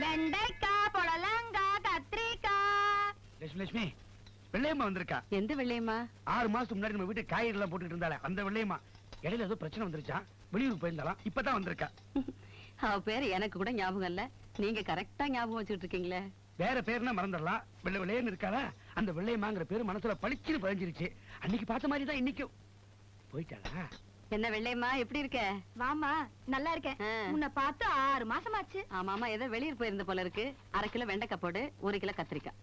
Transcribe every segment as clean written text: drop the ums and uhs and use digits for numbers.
வெண்டைக்காய், புடலங்காய், கத்திரிக்காய். லட்சுமி வெள்ளையம்மா வந்திருக்கா. எந்த வெள்ளையம்மா? 6 மாசத்துக்கு முன்னாடி நம்ம வீட்டு காய்கறி எல்லாம் போட்டுட்டு இருந்தாலே அந்த வெள்ளையம்மா. இடையில ஏதோ பிரச்சனை வந்துருச்சா, வெளியூருக்கு போயிருந்தாலாம், இப்பதான் வந்திருக்கா. அவ பேரு எனக்கு கூட ஞாபகம் இல்ல, நீங்க கரெக்டா ஞாபகம் வச்சுட்டு இருக்கீங்களே. வேற பேருனா மறந்துடலாம், வெள்ளை வெள்ளையன்னு இருக்காளா, அந்த வெள்ளையம்மாங்கிற பேரு மனசுல பளிச்சுன்னு பதிஞ்சிருச்சு. அன்னைக்கு பார்த்த மாதிரி தான் இன்னைக்கும். போயிட்டாளா? என்ன வெள்ளையம்மா, எப்படி இருக்க? வாமா, நல்லா இருக்கேன். உன்னை பார்த்து 6 மாசமாச்சு. ஆமாமா, ஏதோ வெளியூர் போயிருந்த போல இருக்கு. 1/2 கிலோ வெண்டைக்காய் போடு, 1 கிலோ கத்திரிக்காய்.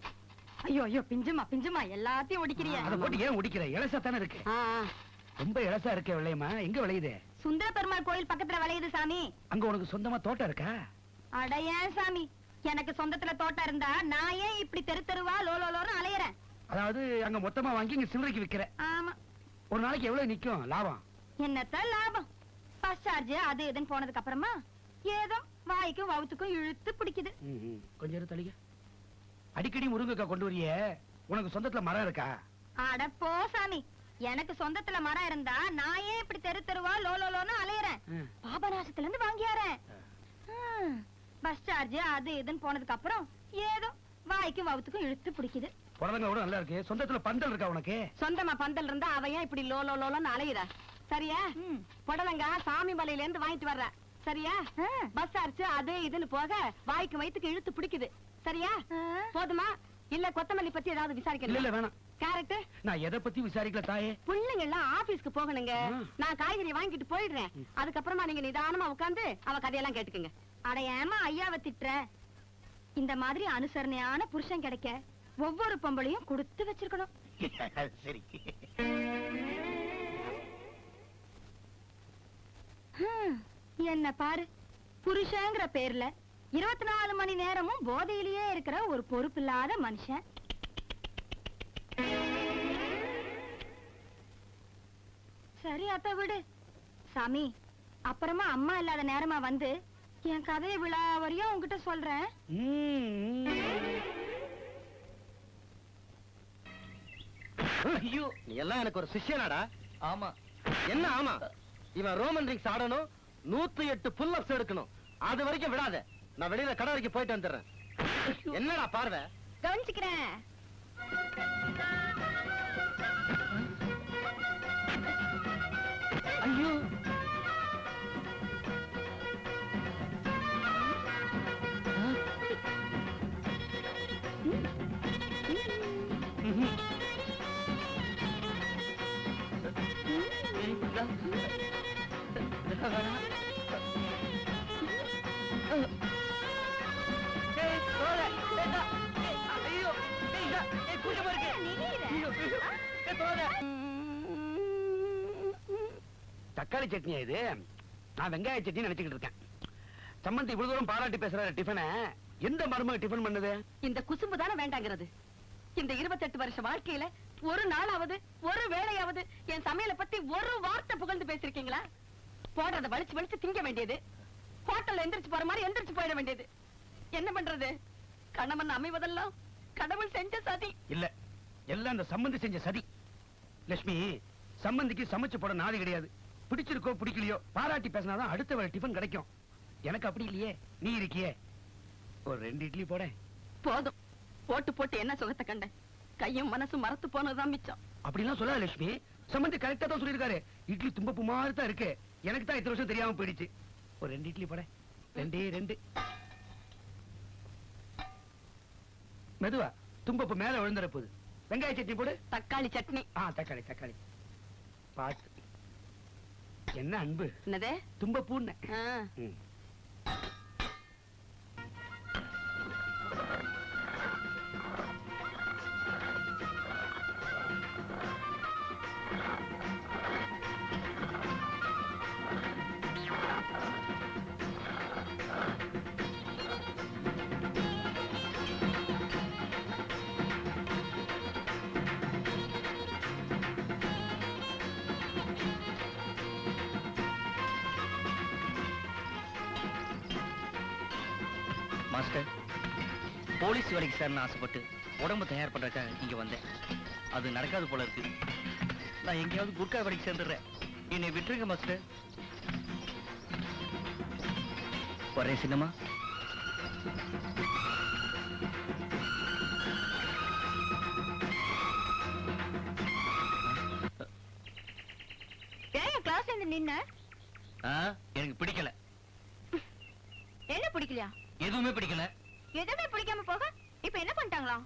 ஐயோ ஐயோ, பிஞ்சுமா எல்லாத்தையும் ஒடிக்கிறியா? அதை போட்டு ஏன் ஒடிக்கிற? இலசா தானே இருக்கு. ரொம்ப இலசா இருக்கே வெள்ளையம்மா. எங்க விளையுது? சுந்தர பெருமாள் கோயில் பக்கத்துல விளையுது சாமி. அங்க உனக்கு சொந்தமா தோட்டம் இருக்கா? அட ஏன் சாமி, எனக்கு சொந்தத்துல தோட்டம் இருந்தா நான் ஏன் இப்படி தெரு தெருவா லோலோன்னு அலையறேன்? அதாவது அங்க மொத்தமா வாங்கி இங்க சில்லறைக்கு விக்கிற. ஆமா. ஒரு நாளைக்கு எவ்வளவு நிக்கும் லாபம்? என்னத்த லாபம்? பஸ் சார்ஜ் அது இதுன்னு போனதுக்கு அப்புறமா ஏதோ வாய்க்கும் வவுத்துக்கும் இழுத்து பிடிக்குது. கொஞ்சம் தள்ளிக்க. அடிக்கடி முருங்கைக்காய் கொண்டு வரிய, உனக்கு சொந்தத்துல மரம் இருக்கா? அட போ சாமி, எனக்கு சொந்தத்துல மரம் இருந்தா நான் ஏன் இப்படி தெரு தெருவா லோலோன்னு அலையறேன்? பாபநாசத்துல இருந்து வாங்கியாரேன். பஸ் சார்ஜ் அது இதுன்னு போனதுக்கு அப்புறம் ஏதோ வாய்க்கும் வவுத்துக்கும் இழுத்து பிடிக்குது. புடலங்க கூட நல்லா இருக்கு. சொந்தத்துல பந்தல் இருக்கா உனக்கு? சொந்தமா பந்தல் இருந்தா அவ ஏன் இப்படி லோலோன்னு அலையுறா? சரியா? புடலங்க சாமி மலையில இருந்து வாங்கிட்டு வர்ற. சரியா? பஸ் சார்ஜ் அது இதுன்னு போக வாய்க்கு வயித்துக்கு இழுத்து பிடிக்குது. சரியா? போதுமா? இல்ல கொத்தமல்லி பத்தி ஏதாவது விசாரிக்கணும்? இல்ல வேணாம். கேரட் நான் எதை பத்தி விசாரிக்கல தாயே. பிள்ளைங்க எல்லாம் ஆபீஸ்க்கு போகணுங்க. நான் காய்கறி வாங்கிட்டு போயிடுறேன். அதுக்கப்புறமா நீங்க நிதானமா உட்கார்ந்து அவ கதையெல்லாம் கேட்டுக்குங்க. அட ஏமா ஐயாவை திட்டுற? இந்த மாதிரி அனுசரணையான புருஷன் கிடைக்க ஒவ்வொரு பொம்பளையும் கொடுத்து வச்சிருக்கணும். சரி. என்ன பாரு, புருஷங்கிற பேர்ல 24 மணி நேரமும் போதையிலேயே இருக்கிற ஒரு பொறுப்பில்லாத மனுஷன். சரி அத்த விடு சாமி, அப்புறமா அம்மா இல்லாத நேரமா வந்து என் கதையை விழாவறியும் உங்ககிட்ட சொல்றேன். ஐயோ, நீ எல்லாம் எனக்கு ஒரு சிஷ்யனாடா. ஆமா. என்ன ஆமா? இவன் ரோமன் ரிங்ஸ் ஆடணும், 108 புல் அப்ஸ் எடுக்கணும். அது வரைக்கும் விடாத. நான் வெளியில கடை வரைக்கும் போயிட்டு வந்துடுறேன். என்னடா பார்வை? கவனிச்சுக்கிறேன். ஐயோ, தக்காளி சட்னியா இது? நான் வெங்காய சட்னி நினைச்சுக்கிட்டு இருக்கேன். சம்மந்தி இவ்வளவு தூரம் பாராட்டி பேசுற டிஃபனை எந்த மருமக டிஃபன் பண்ணுது? இந்த குசும்பு தானே வேண்டாங்கிறது. இந்த 28 வருஷ வாழ்க்கையில ஒரு நாளாவது ஒரு வேளையாவது என் சமையலை பத்தி ஒரு வார்த்தை புகழ்ந்து பேசிருக்கீங்களா? போடுறத வலிச்சு வலிச்சு திங்க வேண்டியது, ஹோட்டல்ல எந்திரிச்சு போற மாதிரி எந்திரிச்சு போயிட வேண்டியது. என்ன பண்றது? கணவன் அமைவதெல்லாம் கடவுள் செஞ்ச சதி. இல்ல, எல்லாம் அந்த சம்பந்தி செஞ்ச சதி. லட்சுமி, சம்பந்திக்கு சமைச்சு போட நாதி கிடையாது. பிடிச்சிருக்கோ பிடிக்கலையோ பாராட்டி பேசினாதான் அடுத்த வேலை டிஃபன் கிடைக்கும். எனக்கு அப்படி இல்லையே, நீ இருக்கியே. ஒரு 2 இட்லி போட. போதும். போட்டு போட்டு என்ன சுகத்தை கண்ட? கையும் மனசும் மறத்து போனதுதான் மிச்சம். அப்படிலாம் சொல்லாத லட்சுமி. சம்பந்தி கரெக்டா தான் சொல்லிருக்காரு. இட்லி தும்பப்பு மாதிரி தான் இருக்கு. எனக்கு தான் இத்தனை வருஷம் தெரியாம போயிடுச்சு. ஒரு 2 இட்லி போட. 2 மெதுவா, தும்பப்பு மேல விழுந்துற போகுது. வெங்காய சட்னி போடு. தக்காளி சட்னி. தக்காளி பாத்து. என்ன அன்பு? என்னதே? தும்பப்பூன்னு. மாஸ்டர், போலீஸ் வேலைக்கு சார் ஆசைப்பட்டு உடம்பு தயார் பண்றதுக்காக இங்க வந்தேன். அது நடக்காது போல இருக்கு. நான் எங்கேயாவது குர்கா வேலைக்கு சேர்ந்துடுறேன். என்னை விட்டுருங்க மாஸ்டர். வரேன் சின்னம்மா. நின்ன எனக்கு பிடிக்கல. என்ன பிடிக்கலையா? எதுவுமே பிடிக்கல. எதுவுமே பிடிக்காம போக இப்ப என்ன பண்ணிட்டாங்களா?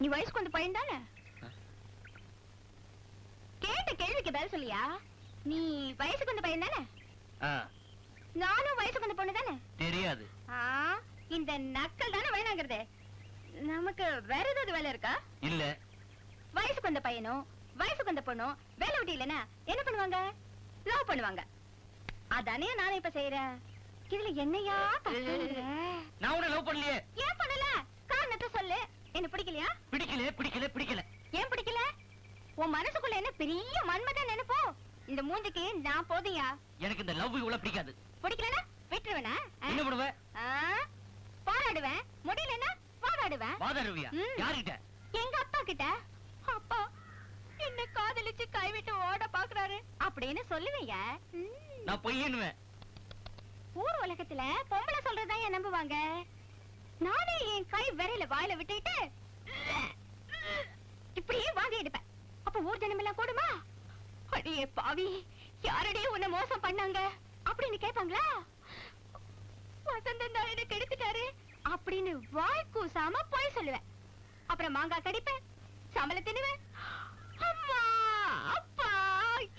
நீ வயசுக்கு வந்து பையன் தானே? கேட்ட கேள்விக்கு பதில் சொல்லியா? நீ வயசுக்கு வந்து பையன் தானே? நானும் வயசுக்கு வந்து பொண்ணு தானே? தெரியாது. இந்த நக்கல் தானே வேணாங்கிறது. நமக்கு வேற ஏதாவது வேலை இருக்கா? இல்ல. வயசுக்கு வந்த பையனும் வயசுக்கு வந்த பொண்ணும் வேலை விட்டு இல்லைன்னா என்ன பண்ணுவாங்க? லவ் பண்ணுவாங்க. அதானே நானே இப்ப செய்யறேன். இதுல என்னையா நான் உன்னை லவ் பண்ணலையே. ஏன் பண்ணல? காரணத்தை சொல்லு. என்ன பிடிக்கலையா? பிடிக்கல பிடிக்கல பிடிக்கல. ஏன் பிடிக்கல? உன் மனசுக்குள்ள என்ன பெரிய மன்மதன் நினைப்போ? இந்த மூஞ்சிக்கு நான் போதையா? எனக்கு இந்த லவ் இவ்வளவு பிடிக்காது. பிடிக்கலனா விட்டுருவேனா? என்ன பண்ணுவ? போராடுவேன். முடியலன்னா வாதாடுவேன். வாதாடுவியா? யார்கிட்ட? எங்க அப்பா கிட்ட. அப்பா என்ன காதலிச்சு கைவிட்டு ஓட பாக்குறாரு அப்படின்னு சொல்லுவீங்க. நான் பொய்யன்னுவேன். ஊர் உலகத்துல பொம்பளை சொல்றதான் ஏன் நம்புவாங்க? நானே என் கை விரல வாயில விட்டுட்டு இப்படியே வாந்தி எடுப்பேன். அப்ப ஊர் ஜனம் எல்லாம் கூடுமா? அடியே பாவி, யாரடியே உன்னை மோசம் பண்ணாங்க அப்படின்னு கேட்பாங்களா? வசந்தன் தான் எனக்கு எடுத்துட்டாரு அப்படின்னு வாய் கூசாம போய் சொல்லுவேன். அப்புறம் மாங்காய் கடிப்பேன், சம்பளம் தின்னுவேன். அம்மா அப்பா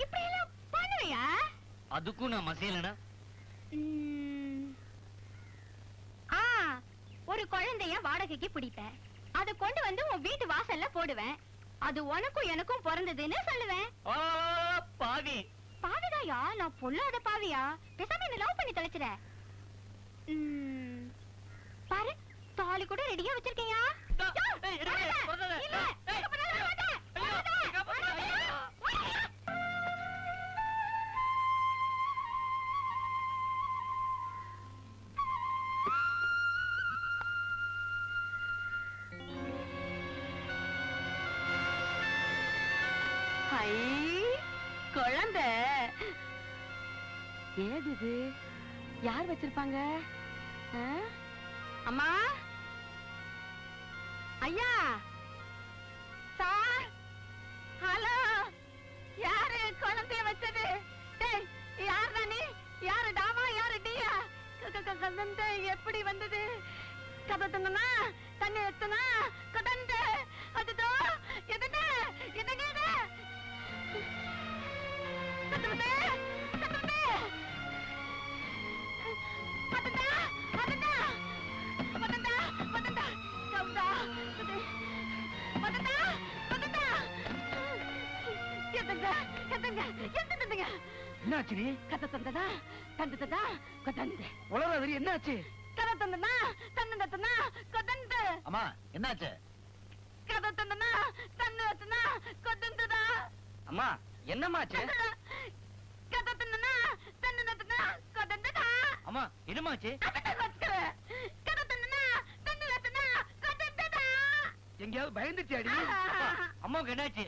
இப்படி எல்லாம் பண்ணுவியா? அதுக்கும் நான் மசையலனா? ஒரு குழந்தைய வாடகைக்கு பிடிப்பேன். அதை கொண்டு வந்து உன் வீட்டு வாசல்ல போடுவேன். அது உனக்கும் எனக்கும் பிறந்ததுன்னு சொல்லுவேன். பாவி. பாவிதாயா? நான் பொல்லாத பாவியா? பேசாம என்ன லவ் பண்ணி தொலைச்சிட. பாரு, தாலி கூட ரெடியா வச்சிருக்கியா? குழந்தை ஏது இது? யார் வச்சிருப்பாங்க? அம்மா, ஐயா, சார், ஹலோ, யாரு குழந்தைய வச்சது? யார் தானே? யாரு டாமா யாரு டியா? கதந்த எப்படி வந்தது? கதத்தனா தண்ணி எத்தனா கதந்த அதுதோ எதன எதன கதந்த கதந்த அதனா அதனா அதனா அதனா கவுதா அதனா அதனா எதங்க எதங்க எதங்க என்னாச்சு? நீ கத தந்ததா தந்ததா கதந்த உலகாதரி என்னாச்சு? கத தந்தனா தந்ததனா கதந்த. அம்மா என்னாச்சு? கத தந்தனா தந்ததனா கதந்ததா. அம்மா என்னமாச்சு? கத தந்தனா தந்ததனா கதந்ததா. அம்மா என்னமாச்சு? கத தந்தனா தந்ததனா கதந்ததா. எங்கயாவது பயந்துட்டியாடி? அம்மாவுக்கு என்னாச்சு?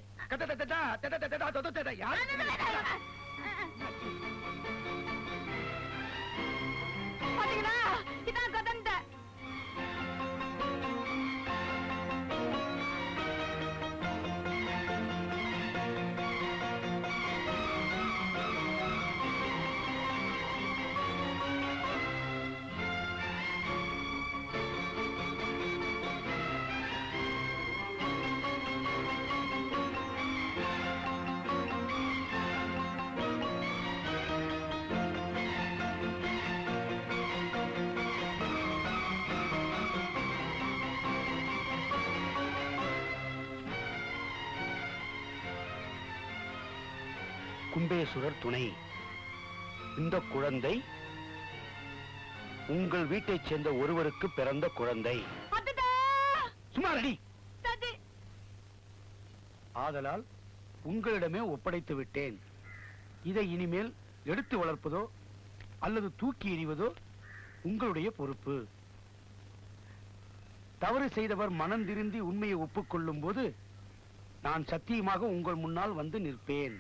பாத்தீங்களா? இதான் கதந்த. கும்பேசுரர் துணை. இந்த குழந்தை உங்கள் வீட்டைச் சேர்ந்த ஒருவருக்கு பிறந்த குழந்தை. சுமாரடி. ஆதலால் உங்களிடமே ஒப்படைத்து விட்டேன். இதை இனிமேல் எடுத்து வளர்ப்பதோ அல்லது தூக்கி எறிவதோ உங்களுடைய பொறுப்பு. தவறு செய்தவர் மனம் திருந்தி உண்மையை ஒப்புக்கொள்ளும் போது நான் சத்தியமாக உங்கள் முன்னால் வந்து நிற்பேன்.